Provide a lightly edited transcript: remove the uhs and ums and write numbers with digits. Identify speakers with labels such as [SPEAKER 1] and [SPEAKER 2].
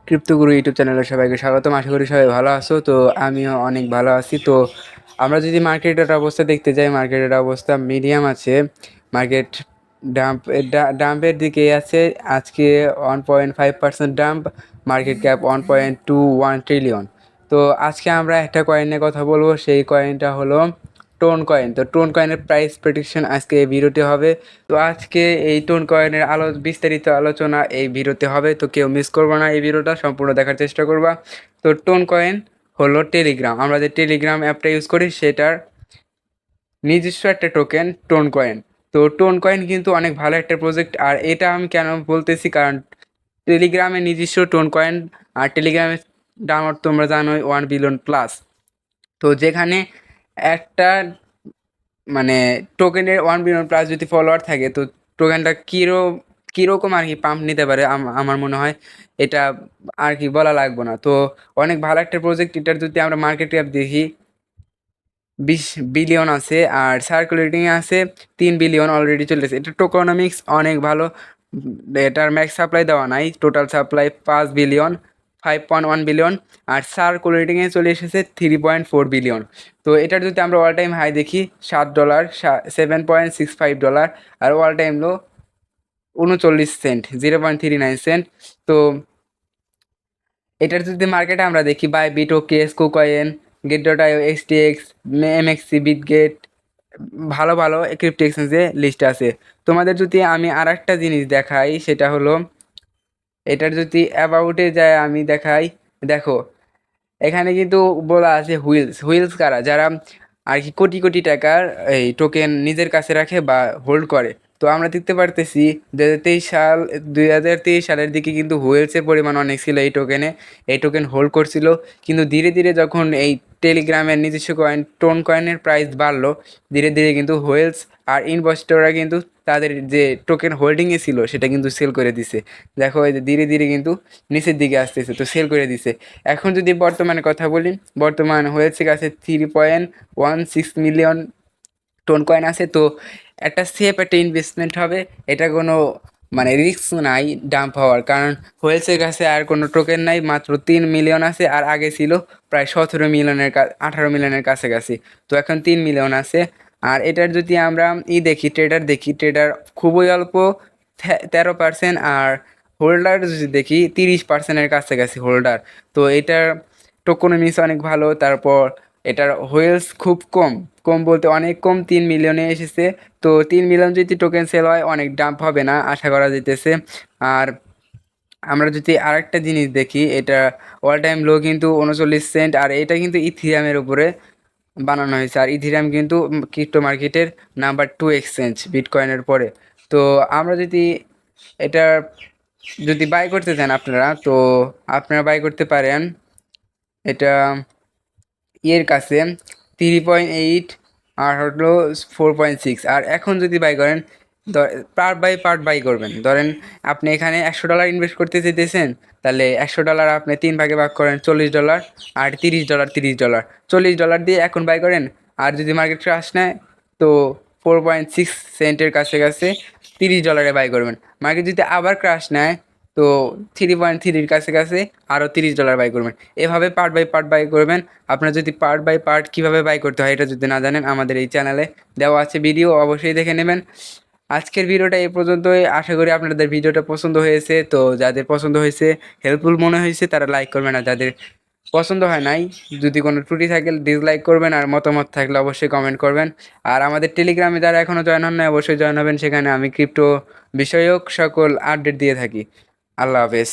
[SPEAKER 1] ক্রিপ্টোগুরু YouTube চ্যানেলে সবাইকে স্বাগতম। আশা করি সবাই ভালো আছো। তো আমিও অনেক ভালো আছি। তো আমরা যদি মার্কেটের অবস্থা দেখতে যাই, মার্কেটের অবস্থা মিডিয়াম আছে। মার্কেট ডাম্পের দিকে আছে। আজকে 1.5% ডাম্প, মার্কেট ক্যাপ 1.21 ট্রিলিয়ন। তো আজকে আমরা একটা কয়েনের কথা বলবো, সেই কয়েনটা হলো টোন কয়েন। তো টোন কয়েনের প্রাইস প্রেডিকশন আজকে এই ভিডিওতে হবে। তো আজকে এই টোন কয়েনের বিস্তারিত আলোচনা এই ভিডিওতে হবে। তো কেউ মিস করবো না, এই ভিডিওটা সম্পূর্ণ দেখার চেষ্টা করবা। তো টোন কয়েন হলো টেলিগ্রাম। আমরা যে টেলিগ্রাম অ্যাপটা ইউজ করি সেটার নিজস্ব একটা টোকেন টোন কয়েন। তো টোন কয়েন কিন্তু অনেক ভালো একটা প্রজেক্ট। আর এটা আমি কেন বলতেছি, কারণ টেলিগ্রামের নিজস্ব টোন কয়েন, আর টেলিগ্রামের ডাউনলোড তোমরা জানোই 1 বিলিয়ন প্লাস। তো যেখানে একটা মানে টোকেনের 1 বিলিয়ন প্লাস যদি ফলোয়ার থাকে, তো টোকেনটা কীরকম আর কি পাম্প নিতে পারে আমার মনে হয় এটা আর কি বলা লাগবে না। তো অনেক ভালো একটা প্রজেক্ট। এটার যদি আমরা মার্কেট ক্যাপ দেখি 20 বিলিয়ন আছে, আর সার্কুলেটিংয়ে আছে 3 বিলিয়ন অলরেডি চলেছে। এটা টোকোনমিক্স অনেক ভালো। এটার ম্যাক্স সাপ্লাই দেওয়া নাই, টোটাল সাপ্লাই 5 বিলিয়ন, 5.1 বিলিয়ন। আর সার্কুলেটিংয়ে চলে এসেছে 3.4 বিলিয়ন। তো এটার যদি আমরা অল টাইম হাই দেখি $7, $7.65। আর all time low 39 cent, 0.39 cent. তো এটার যদি মার্কেটে আমরা দেখি Bybit, OKX, KuCoin, Gate io, XTX, MEXC, Bitget, ভালো ভালো ক্রিপ্টো এক্সচেঞ্জে লিস্ট আছে। তোমাদের যদি আমি আর একটা জিনিস দেখাই, সেটা হলো এটার যদি অ্যাবাউটে যায় আমি দেখাই, দেখো এখানে কিন্তু বলা আছে হুইলস। হুইলস কারা? যারা আর কি কোটি কোটি টাকার এই টোকেন নিজের কাছে রাখে বা হোল্ড করে। তো আমরা দেখতে পারতেছি 2023 সালের দিকে কিন্তু হুইলসের পরিমাণ অনেক ছিল এই টোকেনে। এই টোকেন হোল্ড করছিল, কিন্তু ধীরে ধীরে যখন এই টেলিগ্রামের নিজস্ব কয়েন টোন কয়েনের প্রাইস বাড়লো, ধীরে ধীরে কিন্তু হুইলস আর ইনভেস্টররা কিন্তু তাদের যে টোকেন হোল্ডিংয়ে ছিল সেটা কিন্তু সেল করে দিছে। দেখো এই যে ধীরে ধীরে কিন্তু নিচের দিকে আসতেছে, তো সেল করে দিছে। এখন যদি বর্তমানে কথা বলি, বর্তমান হয়েছে কাছে 3.16 মিলিয়ন টোন কয়েন আছে। তো একটা সেফ একটা ইনভেস্টমেন্ট হবে। এটা কোনো রিস্ক নাই ডাম্প হওয়ার, কারণ হোয়েলসের কাছে আর কোনো টোকেন নাই, মাত্র 3 মিলিয়ন আছে। আর আগে ছিল প্রায় 17 মিলিয়নের 18 মিলিয়নের কাছাকাছি। তো এখন 3 মিলিয়ন আছে। আর এটার যদি আমরা ট্রেডার খুবই অল্প, 13%। আর হোল্ডার যদি দেখি 30%-এর কাছাকাছি হোল্ডার। তো এটার টোকোনমিক্স অনেক ভালো। তারপর এটার হোয়েলস খুব কম, কম বলতে অনেক কম, 3 মিলিয়নে এসেছে। তো 3 মিলিয়ন যদি টোকেন সেল হয় অনেক ডাম্প হবে না আশা করা যেতেছে। আর আমরা যদি আরেকটা জিনিস দেখি, এটা অল টাইম লো কিন্তু 39 সেন্ট। আর এটা কিন্তু ইথিরিয়ামের উপরে বানানো হয়েছে। আর ইথিরিয়াম কিন্তু ক্রিপ্টো মার্কেটের নাম্বার 2 এক্সচেঞ্জ বিটকয়েনের পরে। তো আমরা যদি এটা যদি বাই করতে চান আপনারা, তো আপনারা বাই করতে পারেন এটা ইয়ের কাছে 3.8 আর হলো 4.6। আর এখন যদি বাই করেন, পার্ট বাই পার্ট বাই করবেন। ধরেন আপনি এখানে $100 ইনভেস্ট করতে চাইতেছেন, তাহলে $100 আপনি 3 ভাগে ভাগ করেন, $40। আর $30, $30, $40 দিয়ে এখন বাই করেন। আর যদি মার্কেট ক্রাশ নেয়, তো 4.6 সেন্টের কাছে $30 বাই করবেন। মার্কেট যদি আবার ক্রাশ নেয়, তো 3.3-র কাছে আরও $30 বাই করবেন। এভাবে পার্ট বাই পার্ট বাই করবেন। আপনারা যদি পার্ট বাই পার্ট কীভাবে বাই করতে হয় এটা যদি না জানেন, আমাদের এই চ্যানেলে দেওয়া আছে ভিডিও, অবশ্যই দেখে নেবেন। আজকের ভিডিওটা এই পর্যন্তই। আশা করি আপনাদের ভিডিওটা পছন্দ হয়েছে। তো যাদের পছন্দ হয়েছে, হেল্পফুল মনে হয়েছে, তারা লাইক করবেন। আর যাদের পছন্দ হয় নাই, যদি কোনো ত্রুটি থাকে ডিসলাইক করবেন। আর মতামত থাকলে অবশ্যই কমেন্ট করবেন। আর আমাদের টেলিগ্রামে যারা এখনও জয়েন হন নাই, অবশ্যই জয়েন হবেন। সেখানে আমি ক্রিপ্টো বিষয়ক সকল আপডেট দিয়ে থাকি। আল্লাহ হাফেজ।